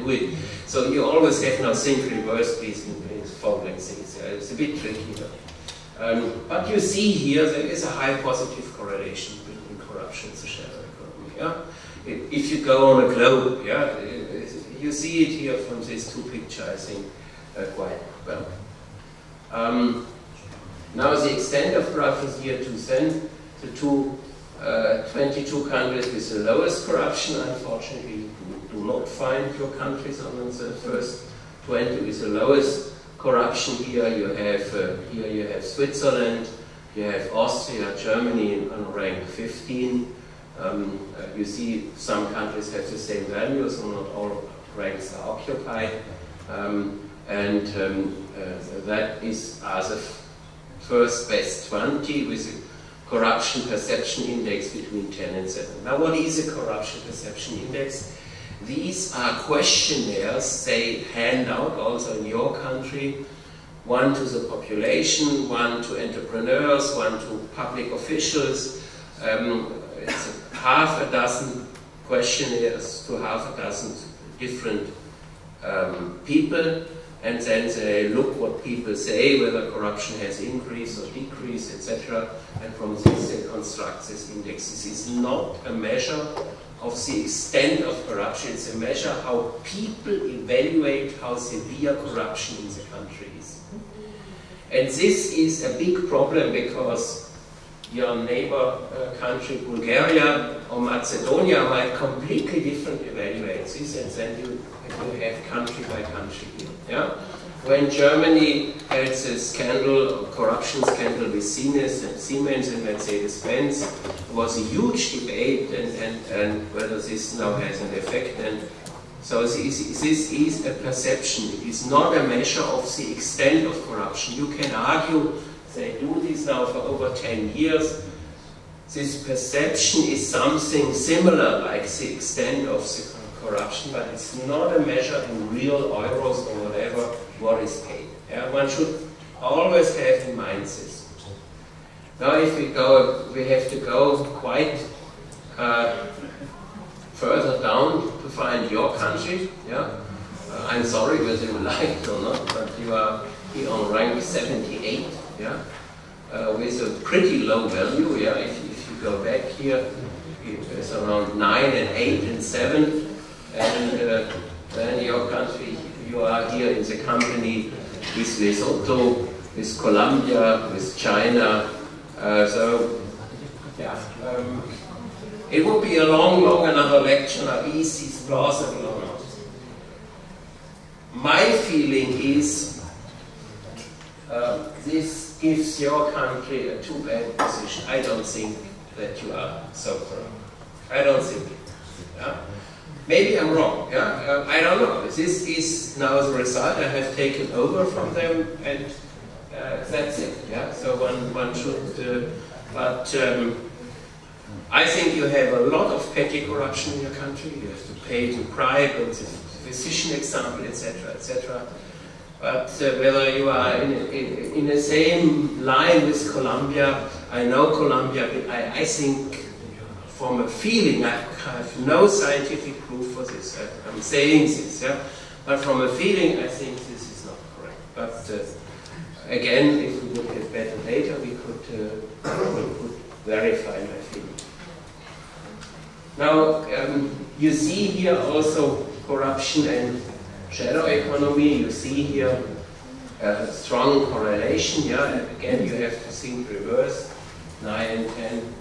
do it. So you always have now think reverse these following things. It's a bit tricky. But you see here there is a high positive correlation between corruption and the shadow economy. Yeah? If you go on a globe, yeah, you see it here from these two pictures, I think, quite well. Now the extent of corruption is here 2%. The 22 countries with the lowest corruption, unfortunately, you do not find your countries on the first 20 with the lowest corruption. Here you have Switzerland, you have Austria, Germany on rank 15. You see some countries have the same values, so not all ranks are occupied. That is as a first best 20 with a corruption perception index between 10 and 7. Now what is a corruption perception index? These are questionnaires they hand out also in your country, one to the population, one to entrepreneurs, one to public officials. It's half a dozen questionnaires to half a dozen different people, and then they look what people say, whether corruption has increased or decreased, etc. And from this they construct this index. This is not a measure of the extent of corruption, it's a measure how people evaluate how severe corruption in the country is. And this is a big problem because your neighbor country, Bulgaria or Macedonia, might completely different evaluate this, and then you have country by country here. Yeah? When Germany had the scandal, corruption scandal with Siemens and Mercedes-Benz, there was a huge debate and whether this now has an effect. And so this is a perception. It is not a measure of the extent of corruption. You can argue they do this now for over 10 years. This perception is something similar, like the extent of the corruption, but it's not a measure in real euros or whatever what is paid. Yeah? One should always have in mind this. Now if we have to go quite further down to find your country. Yeah? I'm sorry whether you like it or not, but you are here on rank 78, yeah? With a pretty low value. Yeah? If you go back here, it's around 9 and 8 and 7. And then your country, you are here in the company with Lesotho, with Colombia, with China. It would be a long another lecture now, is this plausible or not? My feeling is this gives your country a too bad position. I don't think that you are so corrupt. I don't think it. Yeah? Maybe I'm wrong, yeah? I don't know. This is now the result I have taken over from them, and that's it, yeah? So one should, I think you have a lot of petty corruption in your country. You have to pay to bribe, and the physician example, etc., etc. But whether you are in the same line with Colombia, I know Colombia, but I think from a feeling, I have no scientific proof for this. I'm saying this, yeah? But from a feeling, I think this is not correct. But again, if we would have better data, we could verify my feeling. Now, you see here also corruption and shadow economy. You see here a strong correlation. Yeah, and again, you have to think reverse. 9 and 10.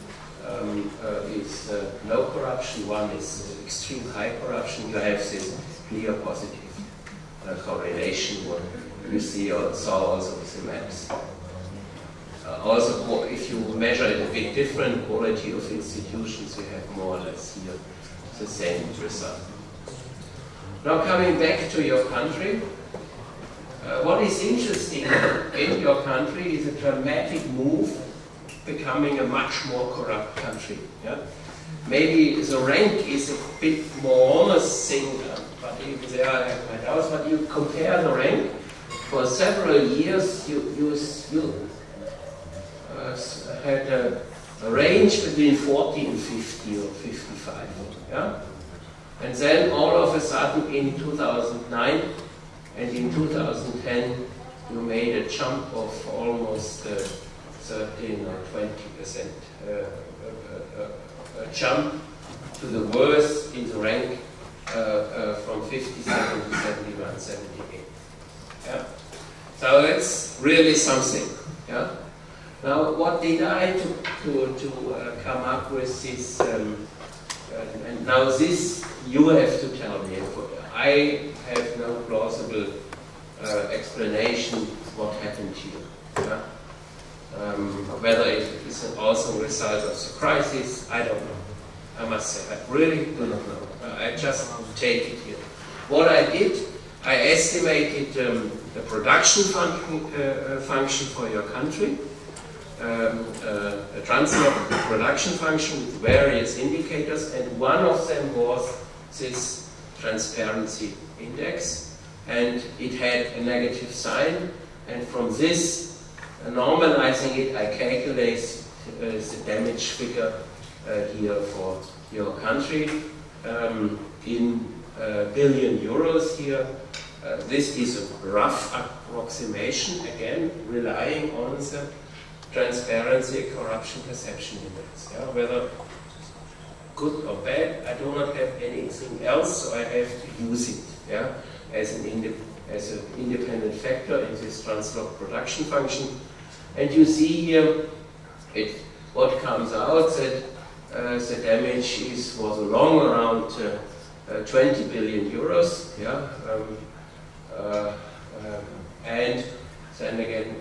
Is no corruption, one is extreme high corruption. You have this clear positive correlation, what you saw also with the maps. Also, if you measure it a bit different, quality of institutions, you have more or less here the same result. Now coming back to your country, what is interesting in your country is a dramatic move becoming a much more corrupt country. Yeah? Maybe the rank is a bit more honest thing, but even there I have my doubts. But you compare the rank for several years. You had a range between 40 and 50 or 55. Yeah? And then all of a sudden in 2009 and in 2010 you made a jump of almost 13 or 20% a jump to the worst in the rank from 57 to 71, 78. Yeah? So it's really something. Yeah? Now, what did I to come up with this? And now this you have to tell me. I have no plausible explanation what happened here. Yeah? Whether it is also a result of the crisis, I don't know. I must say, I really do not know. I just take it here. What I did, I estimated the production function for your country, a transport production function with various indicators, and one of them was this transparency index, and it had a negative sign, and from this, normalizing it, I calculate the damage figure here for your country in billion euros here. This is a rough approximation, again, relying on the transparency corruption perception index. Yeah? Whether good or bad, I do not have anything else, so I have to use it, yeah? as an independent factor in this translog production function. And you see here what comes out that the damage was along around 20 billion euros, yeah? And then again,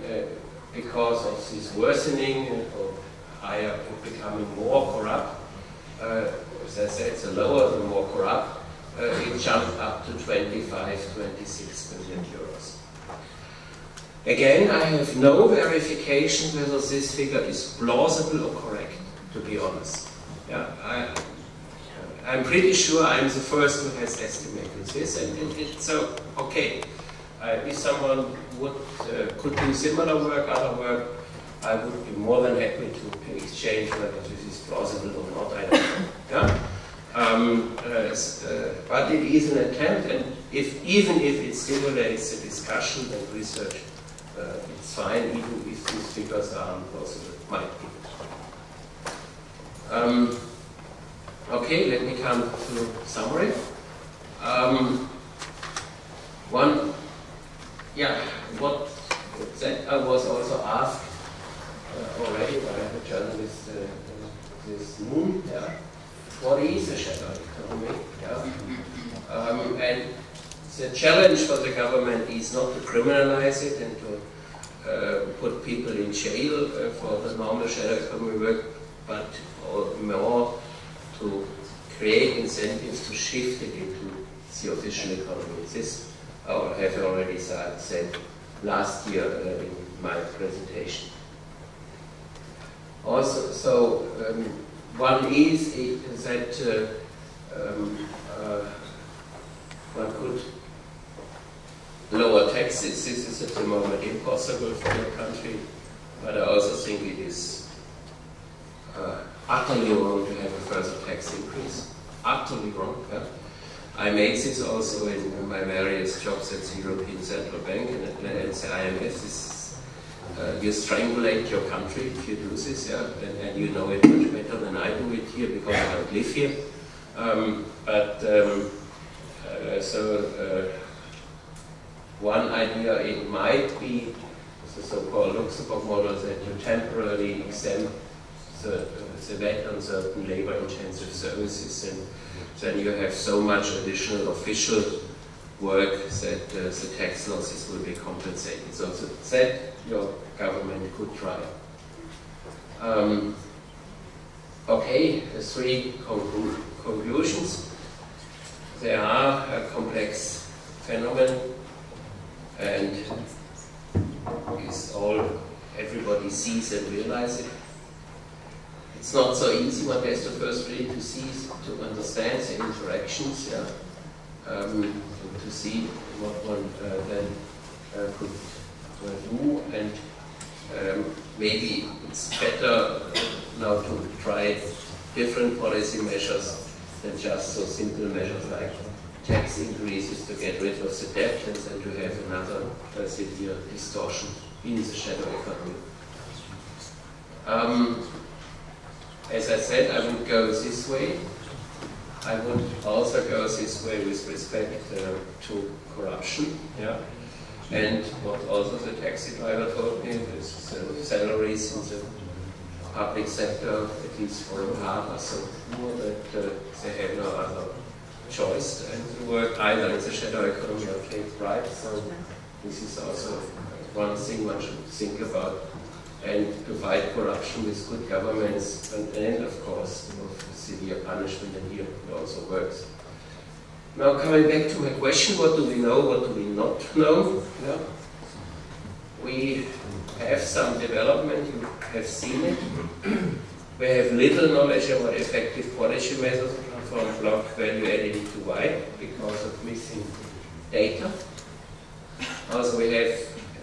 because of this worsening or higher becoming more corrupt, as I said, the lower the more corrupt, it jumped up to 25, 26 billion euros. Again, I have no verification whether this figure is plausible or correct, to be honest. Yeah, I'm pretty sure I'm the first who has estimated this, and it's so okay. If someone could do similar work, other work, I would be more than happy to exchange whether this is plausible or not. I don't know. Yeah? But it is an attempt, and even if it stimulates the discussion and research, it's fine, even if these figures are implausible. Might be. Okay, let me come to summary. What that I was also asked already by a journalist this noon. Yeah, what is a shadow economy? Yeah, and the challenge for the government is not to criminalize it and to put people in jail for the normal shadow economy work, but more to create incentives to shift it into the official economy. This I have already said last year in my presentation. Also, so one is that one could lower taxes. This is at the moment impossible for the country, but I also think it is utterly wrong to have a further tax increase. Utterly wrong. Yeah? I made this also in my various jobs at the European Central Bank and at the IMF. You strangulate your country if you do this, yeah? And you know it much better than I do it here because I don't live here. One idea it might be the so-called Luxembourg model that you temporarily exempt the VAT on certain labor-intensive services, and then you have so much additional official work that the tax losses will be compensated. So that your government could try. Okay, the three conclusions. There are a complex phenomenon, and everybody sees and realizes it. It's not so easy. One has to first really to understand the interactions, yeah, to see what one then could do, and maybe it's better now to try different policy measures than just so simple measures like tax increases to get rid of the debt and then to have another severe distortion in the shadow economy. As I said, I would go this way. I would also go this way with respect to corruption. Yeah? And what also the taxi driver told me is salaries in the public sector, at least for a part, are so poor that they have no other choice and to work either in the shadow economy or take bribe. So this is also one thing one should think about. And to fight corruption with good governments and of course with severe punishment, and here it also works. Now coming back to my question, what do we know, what do we not know? Yeah. We have some development, you have seen it. We have little knowledge about effective policy methods from block value added to Y because of missing data. Also we have,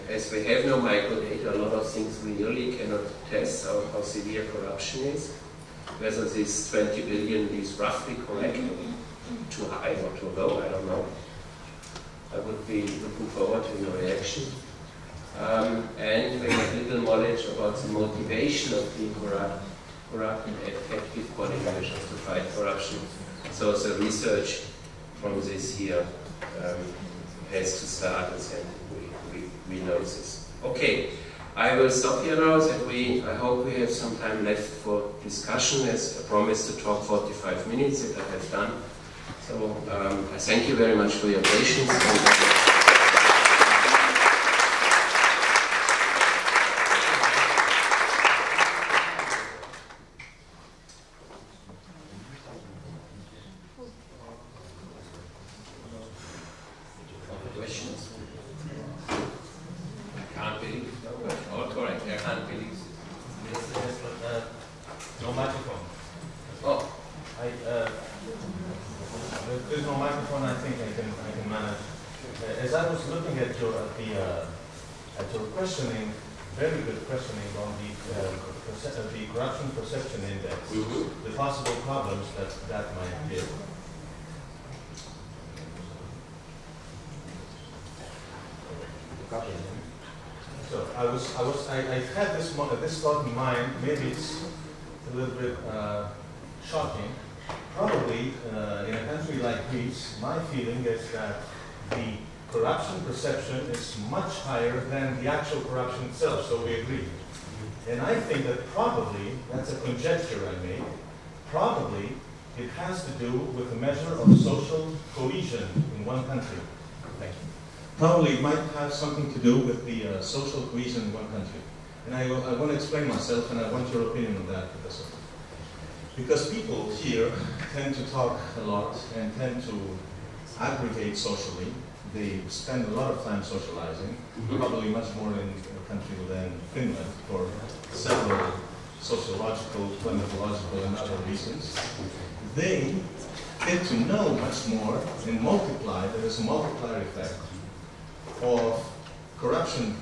as we have no microdata, a lot of things we really cannot test how severe corruption is. Whether this 20 billion is roughly correct, too high or too low, I don't know. I would be looking forward to your reaction. And we have little knowledge about the motivation of being corrupt and effective policy measures to fight corruption. So the research from this here has to start, and then we know this. Okay, I will stop here now. That I hope we have some time left for discussion. As I promised to talk 45 minutes, that I have done. So I thank you very much for your patience. I had this thought in mind. Maybe it's a little bit shocking. Probably in a country like Greece, my feeling is that the corruption perception is much higher than the actual corruption itself, so we agree. And I think that probably, that's a conjecture I make, probably it has to do with a measure of social cohesion in one country. Thank you. Probably it might have something to do with the social cohesion in one country. And I want to explain myself, and I want your opinion on that, Professor. Because people here tend to talk a lot and tend to aggregate socially. They spend a lot of time socializing, probably much more in a country than Finland for several sociological, climatological, and other reasons. They get to know much more and multiply. There is a multiplier effect of corruption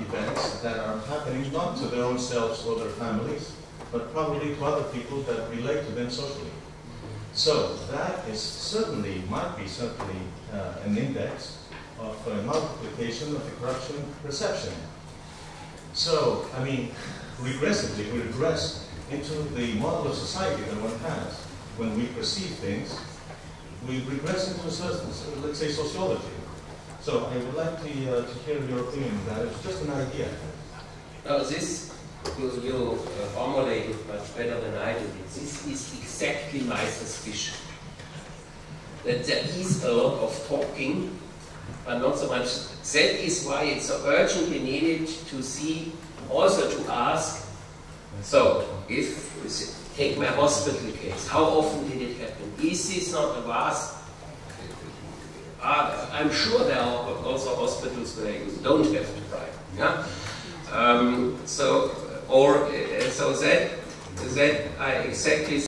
events that are happening not to their own selves or their families, but probably to other people that relate to them socially. So that is certainly, might be certainly an index of multiplication of the corruption perception. So, I mean, regressively, we regress into the model of society that one has. When we perceive things, we regress into a certain, let's say, sociology. So I would like to hear your opinion on that. It's just an idea. This you formulated much better than I did. This is exactly my suspicion. That there is a lot of talking, but not so much. That is why it's so urgently needed to see, also to ask, so if, take my hospital case, how often did it happen? Is this not a vast? I'm sure there are also hospitals where you don't have to bribe. Yeah? So that I exactly